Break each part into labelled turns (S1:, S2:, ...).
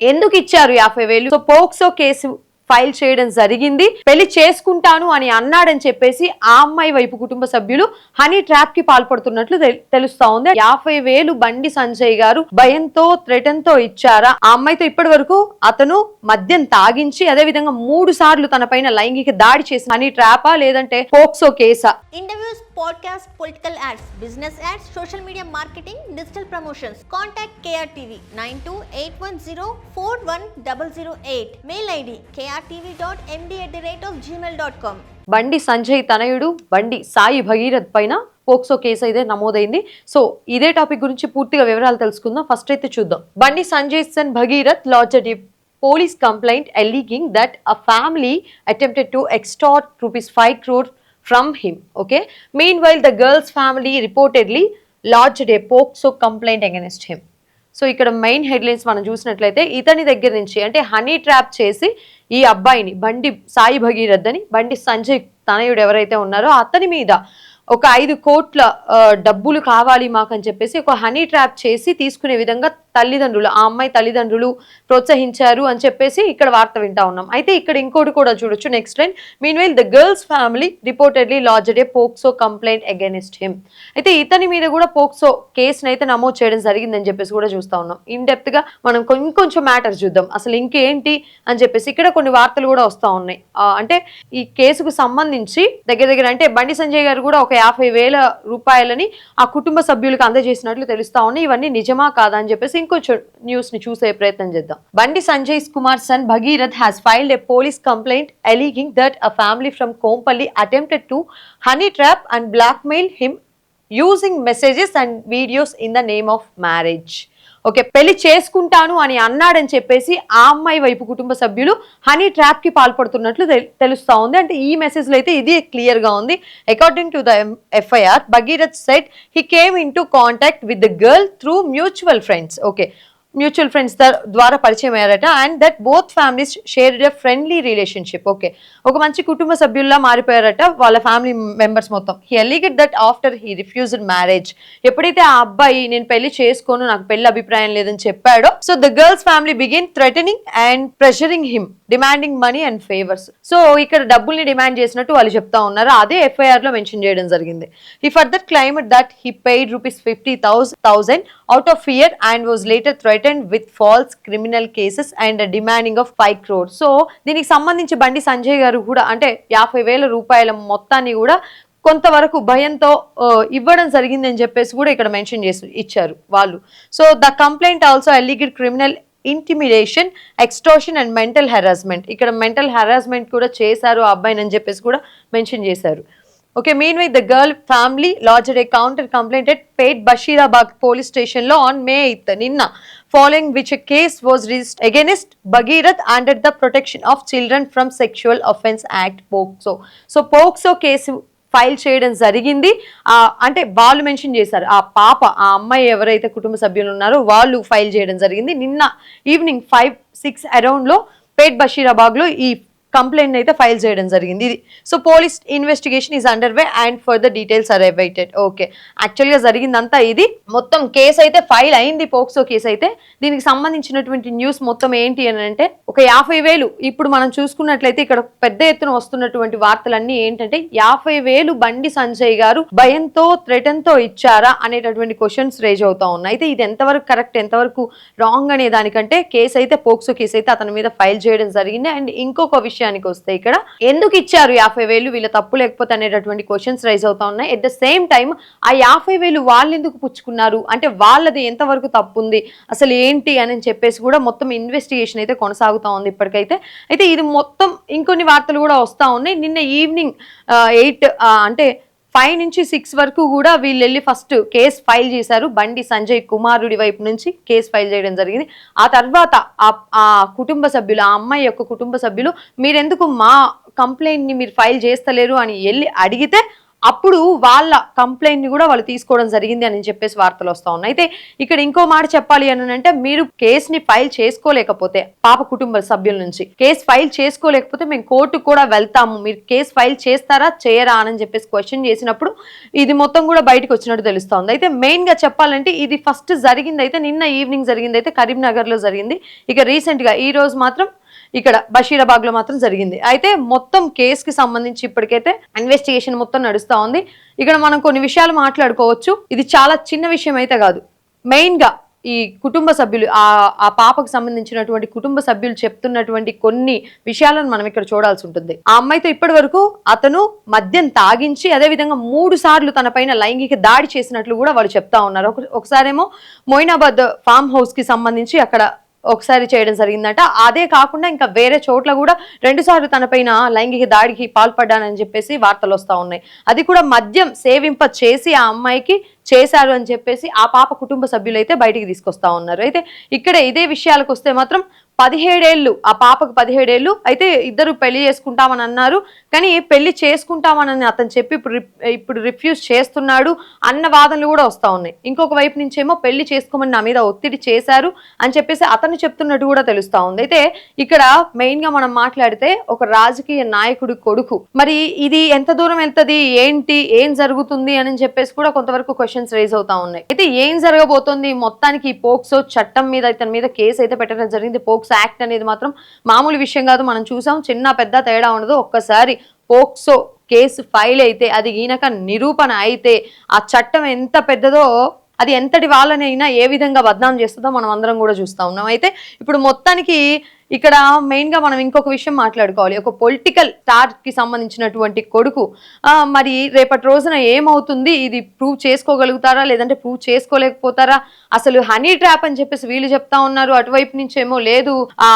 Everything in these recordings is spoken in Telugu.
S1: ఎందుకు ఇచ్చారు 50,000? సో పోక్సో కేసు ఫైల్ చేయడం జరిగింది. పెళ్లి చేసుకుంటాను అని అన్నాడని చెప్పేసి ఆ అమ్మాయి వైపు కుటుంబ సభ్యులు హనీ ట్రాప్ కి పాల్పడుతున్నట్లు తెలుస్తా ఉంది. 50,000 బండి సంజయ్ గారు భయంతో థ్రెటన్ తో ఇచ్చారా? ఆ అమ్మాయితో ఇప్పటి వరకు అతను మద్యం తాగించి అదే విధంగా 3 సార్లు తన పైన లైంగిక దాడి చేసి హనీ ట్రాపా లేదంటే పోక్సో కేసా?
S2: Interviews, podcast, political ads, business ads, social media marketing, digital promotions. Contact KRTV 9281041008. Mail ID krtv.md@gmail.com.
S1: Bandi Sanjay తనయుడు బండి సాయి భగీరథ్ పైన పోక్సో కేసు అయితే నమోదైంది. సో ఇదే టాపిక్ గురించి పూర్తిగా వివరాలు తెలుసుకుందాం. ఫస్ట్ అయితే చూద్దాం. Bandi Sanjay son Bhagirath lodged police complaint alleging that a family attempted to extort ₹5 crore from him. Okay. Meanwhile, the girl's family reportedly lodged a POCSO complaint against him. So ఇక్కడ మెయిన్ హెడ్లైన్స్ మనం చూసినట్లయితే ఇతని దగ్గర నుంచి అంటే హనీ ట్రాప్ చేసి ఈ అబ్బాయిని బండి సాయి భగీరథ్ అని బండి సంజయ్ తనయుడు ఎవరైతే ఉన్నారో అతని మీద ఒక 5 కోట్ల డబ్బులు కావాలి మాకు అని చెప్పేసి ఒక హనీ ట్రాప్ చేసి తీసుకునే విధంగా తల్లిదండ్రులు ఆ అమ్మాయి తల్లిదండ్రులు ప్రోత్సహించారు అని చెప్పేసి ఇక్కడ వార్త వింటా ఉన్నాం. అయితే ఇక్కడ ఇంకోటి కూడా చూడొచ్చు. Next line, meanwhile the girls family reportedly lodged A POCSO complaint against him. అయితే ఇతని మీద కూడా పోక్సో కేసును అయితే నమోదు చేయడం జరిగిందని చెప్పేసి కూడా చూస్తా ఉన్నాం. ఇన్ డెప్త్ గా మనం ఇంకొంచెం మ్యాటర్ చూద్దాం అసలు ఇంకేంటి అని చెప్పేసి. ఇక్కడ కొన్ని వార్తలు కూడా వస్తా ఉన్నాయి. అంటే ఈ కేసుకు సంబంధించి దగ్గర అంటే బండి సంజయ్ గారు కూడా ఒక 50,000 రూపాయలని ఆ కుటుంబ సభ్యులకు అందజేసినట్లు తెలుస్తా ఉన్నాయి. ఇవన్నీ నిజమా కాదా అని చెప్పేసి ఇంకొంచెం న్యూస్ ని చూసే ప్రయత్నం చేద్దాం. Bandi Sanjay Kumar son Bhagirath has filed a police complaint alleging that a family from Kompally attempted to honey trap and blackmail him using messages and videos in the name of marriage. Okay, పెళ్లి చేసుకుంటాను అని అన్నాడని చెప్పేసి ఆ అమ్మాయి వైపు కుటుంబ సభ్యులు హనీ ట్రాప్ కి పాల్పడుతున్నట్లు తెలుస్తా ఉంది. అంటే ఈ మెసేజ్ లో అయితే ఇది క్లియర్ గా ఉంది. According to the FIR, Bhagirath said he came into contact with the girl through mutual friends. Okay, mutual friends ద్వారా పరిచయం అయ్యారట. And that both families shared a friendly relationship. Okay, ఒక మంచి కుటుంబ సభ్యుల్లా మారిపోయారట వాళ్ళ ఫ్యామిలీ మెంబర్స్ మొత్తం. He alleged that after he refused marriage, ఎప్పుడైతే ఆ అబ్బాయి నేను పెళ్లి చేసుకోను నాకు పెళ్లి అభిప్రాయం లేదని చెప్పాడో, so the girls family begin threatening and pressuring him demanding money and favours. So ఇక్కడ డబ్బుల్ని డిమాండ్ చేసినట్టు వాళ్ళు చెప్తా ఉన్నారు. అదే FIR లో మెన్షన్ చేయడం జరిగింది. He further claimed that he paid ₹50,000 out of fear and was later threatened with false criminal cases and a demanding of 5 crores. So దీనికి సంబంధించి బండి సంజయ్ గారు కూడా అంటే 50,000 రూపాయల మొత్తాన్ని కూడా కొంతవరకు భయంతో ఇవ్వడం జరిగిందని చెప్పేసి కూడా ఇక్కడ మెన్షన్ చేసి ఇచ్చారు వాళ్ళు. So the complaint also alleged criminal intimidation, extortion and mental harassment. ఇక్కడ మెంటల్ హెరాస్మెంట్ కూడా చేశారు ఆ అబ్బాయిని అని చెప్పేసి కూడా మెన్షన్ చేశారు. Okay, meanwhile, the girl family lodged a counter complaint at Pet Bashirabad police station law on May 8th, Ninna, following which a case was registered against Bhagirath under the Protection of Children from Sexual Offence Act, POCSO. So, POCSO case file చేయడం జరిగింది. అంటే వాళ్ళు మెన్షన్ చేశారు ఆ పాప ఆ అమ్మాయి ఎవరైతే కుటుంబ సభ్యులు ఉన్నారో వాళ్ళు ఫైల్ చేయడం జరిగింది. నిన్న ఈవినింగ్ 5-6 అరౌండ్ లో పేట్ బషీరాబాద్ లో ఈ కంప్లైంట్ అయితే ఫైల్ చేయడం జరిగింది. ఇది so police investigation is under way and further details are awaited. Okay, actual గా జరిగిందంతా ఇది. మొత్తం కేసు అయితే ఫైల్ అయింది, పోక్సో కేసు అయితే. దీనికి సంబంధించినటువంటి న్యూస్ మొత్తం ఏంటి అని అంటే ఒక 50,000 ఇప్పుడు మనం చూసుకున్నట్లయితే ఇక్కడ పెద్ద ఎత్తున వస్తున్నటువంటి వార్తలన్నీ ఏంటంటే 50,000 బండి సంజయ్ గారు భయంతో థ్రెటన్ తో ఇచ్చారా అనేటటువంటి క్వశ్చన్స్ రేజ్ అవుతా ఉన్నాయి. అయితే ఇది ఎంతవరకు కరెక్ట్ ఎంతవరకు రాంగ్ అనే దానికంటే కేసు అయితే పోక్సో కేసు అయితే అతని మీద ఫైల్ చేయడం జరిగింది. అండ్ ఇంకొక విషయానికి వస్తే ఇక్కడ ఎందుకు ఇచ్చారు 50,000 వీళ్ళ తప్పు లేకపోతే అనేటటువంటి క్వశ్చన్స్ రైజ్ అవుతా ఉన్నాయి. ఎట్ ద సేమ్ టైం ఆ 50,000 వాళ్ళు ఎందుకు పుచ్చుకున్నారు అంటే వాళ్ళది ఎంతవరకు తప్పు ఉంది అసలు ఏంటి అని చెప్పేసి కూడా మొత్తం ఇన్వెస్టిగేషన్ అయితే కొనసాగుతా ఉంది ఇప్పటికైతే. అయితే ఇది మొత్తం ఇంకొన్ని వార్తలు కూడా వస్తా ఉన్నాయి. నిన్న ఈవినింగ్ 8 అంటే 5 నుంచి 6 వరకు కూడా వీళ్ళు వెళ్ళి ఫస్ట్ కేసు ఫైల్ చేశారు. బండి సంజయ్ కుమారుడి వైపు నుంచి కేసు ఫైల్ చేయడం జరిగింది. ఆ తర్వాత ఆ కుటుంబ సభ్యులు ఆ అమ్మాయి యొక్క కుటుంబ సభ్యులు మీరెందుకు మా కంప్లైంట్ ని మీరు ఫైల్ చేస్తలేరు అని వెళ్ళి అడిగితే అప్పుడు వాళ్ళ కంప్లైంట్ ని కూడా వాళ్ళు తీసుకోవడం జరిగింది అని చెప్పేసి వార్తలు వస్తా ఉన్నాయి. అయితే ఇక్కడ ఇంకో మాట చెప్పాలి అని అంటే, మీరు కేసుని ఫైల్ చేసుకోలేకపోతే పాప కుటుంబ సభ్యుల నుంచి కేసు ఫైల్ చేసుకోలేకపోతే మేము కోర్టుకు కూడా వెళ్తాము, మీరు కేసు ఫైల్ చేస్తారా చేయరా అని చెప్పేసి క్వశ్చన్ చేసినప్పుడు ఇది మొత్తం కూడా బయటకు వచ్చినట్టు తెలుస్తా ఉంది. అయితే మెయిన్ గా చెప్పాలంటే ఇది ఫస్ట్ జరిగింది అయితే నిన్న ఈవినింగ్ జరిగింది అయితే కరీంనగర్ లో జరిగింది. ఇక రీసెంట్ గా ఈ రోజు మాత్రం ఇక్కడ బషీరాబాద్ లో మాత్రం జరిగింది. అయితే మొత్తం కేసుకి సంబంధించి ఇప్పటికైతే ఇన్వెస్టిగేషన్ మొత్తం నడుస్తా ఉంది. ఇక్కడ మనం కొన్ని విషయాలు మాట్లాడుకోవచ్చు. ఇది చాలా చిన్న విషయం అయితే కాదు. మెయిన్ గా ఈ కుటుంబ సభ్యులు ఆ పాపకు సంబంధించినటువంటి కుటుంబ సభ్యులు చెప్తున్నటువంటి కొన్ని విషయాలను మనం ఇక్కడ చూడాల్సి ఉంటుంది. ఆ అమ్మాయితో ఇప్పటి వరకు అతను మద్యం తాగించి అదే విధంగా 3 సార్లు తన పైన లైంగిక దాడి చేసినట్లు కూడా వాళ్ళు చెప్తా ఉన్నారు. ఒకసారేమో మొయినాబాద్ ఫామ్ హౌస్ కి సంబంధించి అక్కడ ఒకసారి చేయడం జరిగిందట. అదే కాకుండా ఇంకా వేరే చోట్ల కూడా 2 సార్లు తన పైన లైంగిక దాడికి పాల్పడ్డానని చెప్పేసి వార్తలు వస్తా ఉన్నాయి. అది కూడా మద్యం సేవింప చేసి ఆ అమ్మాయికి చేశారు అని చెప్పేసి ఆ పాప కుటుంబ సభ్యులు అయితే బయటికి తీసుకొస్తా ఉన్నారు. అయితే ఇక్కడ ఇదే విషయాలకు వస్తే మాత్రం 17 ఏళ్ళు, ఆ పాపకు 17 ఏళ్ళు. అయితే ఇద్దరు పెళ్లి చేసుకుంటామని అన్నారు, కానీ పెళ్లి చేసుకుంటామని అతను చెప్పి ఇప్పుడు రిఫ్యూజ్ చేస్తున్నాడు అన్న వాదనలు కూడా వస్తా ఉన్నాయి. ఇంకొక వైపు నుంచేమో పెళ్లి చేసుకోమని నా మీద ఒత్తిడి చేశారు అని చెప్పేసి అతను చెప్తున్నట్టు కూడా తెలుస్తా ఉంది. అయితే ఇక్కడ మెయిన్ గా మనం మాట్లాడితే ఒక రాజకీయ నాయకుడి కొడుకు, మరి ఇది ఎంత దూరం వెళ్తది, ఏంటి, ఏం జరుగుతుంది అని చెప్పేసి కూడా కొంతవరకు క్వశ్చన్స్ రైజ్ అవుతా ఉన్నాయి. అయితే ఏం జరగబోతోంది, మొత్తానికి పోక్సో చట్టం మీద ఇతని మీద కేసు అయితే పెట్టడం జరిగింది. పోక్సో యాక్ట్ అనేది మాత్రం మామూలు విషయం కాదు. మనం చూసాం, చిన్న పెద్ద తేడా ఉండదు. ఒక్కసారి పోక్సో కేసు ఫైల్ అయితే, అది ఈయనక నిరూపణ అయితే ఆ చట్టం ఎంత పెద్దదో, అది ఎంతటి వాళ్ళనైనా ఏ విధంగా బద్నాం చేస్తుందో మనం అందరం కూడా చూస్తా ఉన్నాం. అయితే ఇప్పుడు మొత్తానికి ఇక్కడ మెయిన్ గా మనం ఇంకొక విషయం మాట్లాడుకోవాలి. ఒక పొలిటికల్ స్టార్ కి సంబంధించినటువంటి కొడుకు మరి రేపటి రోజున ఏమవుతుంది, ఇది ప్రూవ్ చేసుకోగలుగుతారా లేదంటే ప్రూవ్ చేసుకోలేకపోతారా, అసలు హనీ ట్రాప్ అని చెప్పేసి వీళ్ళు చెప్తా ఉన్నారు, అటువైపు నుంచి ఏమో లేదు ఆ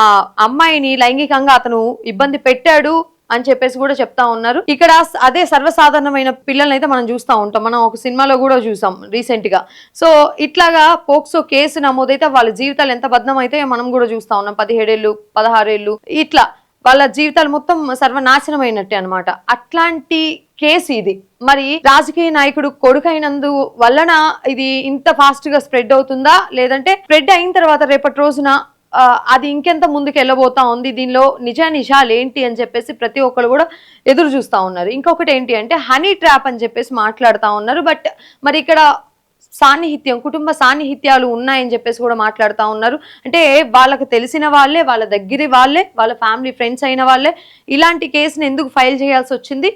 S1: అమ్మాయిని లైంగికంగా అతను ఇబ్బంది పెట్టాడు అని చెప్పేసి కూడా చెప్తా ఉన్నారు. ఇక్కడ అదే సర్వసాధారణమైన పిల్లల్ని అయితే మనం చూస్తూ ఉంటాం. మనం ఒక సినిమాలో కూడా చూసాం రీసెంట్ గా. సో ఇట్లాగా పోక్సో కేసు నమోదైతే వాళ్ళ జీవితాలు ఎంత బద్నం అయితే మనం కూడా చూస్తా ఉన్నాం. 17 ఏళ్ళు 16 ఏళ్ళు ఇట్లా వాళ్ళ జీవితాలు మొత్తం సర్వనాశనమైనట్టే అనమాట. అట్లాంటి కేసు ఇది. మరి రాజకీయ నాయకుడు కొడుకైనందు వలన ఇది ఇంత ఫాస్ట్ గా స్ప్రెడ్ అవుతుందా, లేదంటే స్ప్రెడ్ అయిన తర్వాత రేపటి రోజున అది ఇంకెంత ముందుకు వెళ్ళబోతా ఉంది, దీనిలో నిజాలు ఏంటి అని చెప్పేసి ప్రతి ఒక్కరు కూడా ఎదురు చూస్తా ఉన్నారు. ఇంకొకటి ఏంటి అంటే హనీ ట్రాప్ అని చెప్పేసి మాట్లాడుతూ ఉన్నారు. బట్ మరి ఇక్కడ సాన్నిహిత్యం, కుటుంబ సాన్నిహిత్యాలు ఉన్నాయని చెప్పేసి కూడా మాట్లాడుతూ ఉన్నారు. అంటే వాళ్ళకి తెలిసిన వాళ్ళే, వాళ్ళ దగ్గర వాళ్ళే, వాళ్ళ ఫ్యామిలీ ఫ్రెండ్స్ అయిన వాళ్ళే ఇలాంటి కేసుని ఎందుకు ఫైల్ చేయాల్సి వచ్చింది,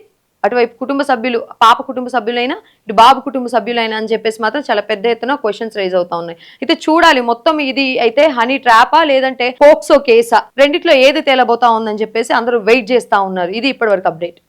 S1: అటువైపు కుటుంబ సభ్యులు, పాప కుటుంబ సభ్యులైనా ఇటు బాబు కుటుంబ సభ్యులైనా అని చెప్పేసి మాత్రం చాలా పెద్ద ఎత్తున క్వశ్చన్స్ రైజ్ అవుతా ఉన్నాయి. అయితే చూడాలి మొత్తం ఇది అయితే హనీ ట్రాపా లేదంటే పోక్సో కేసా, రెండిట్లో ఏది తేలబోతా ఉందని చెప్పేసి అందరూ వెయిట్ చేస్తా ఉన్నారు. ఇది ఇప్పటివరకు అప్డేట్.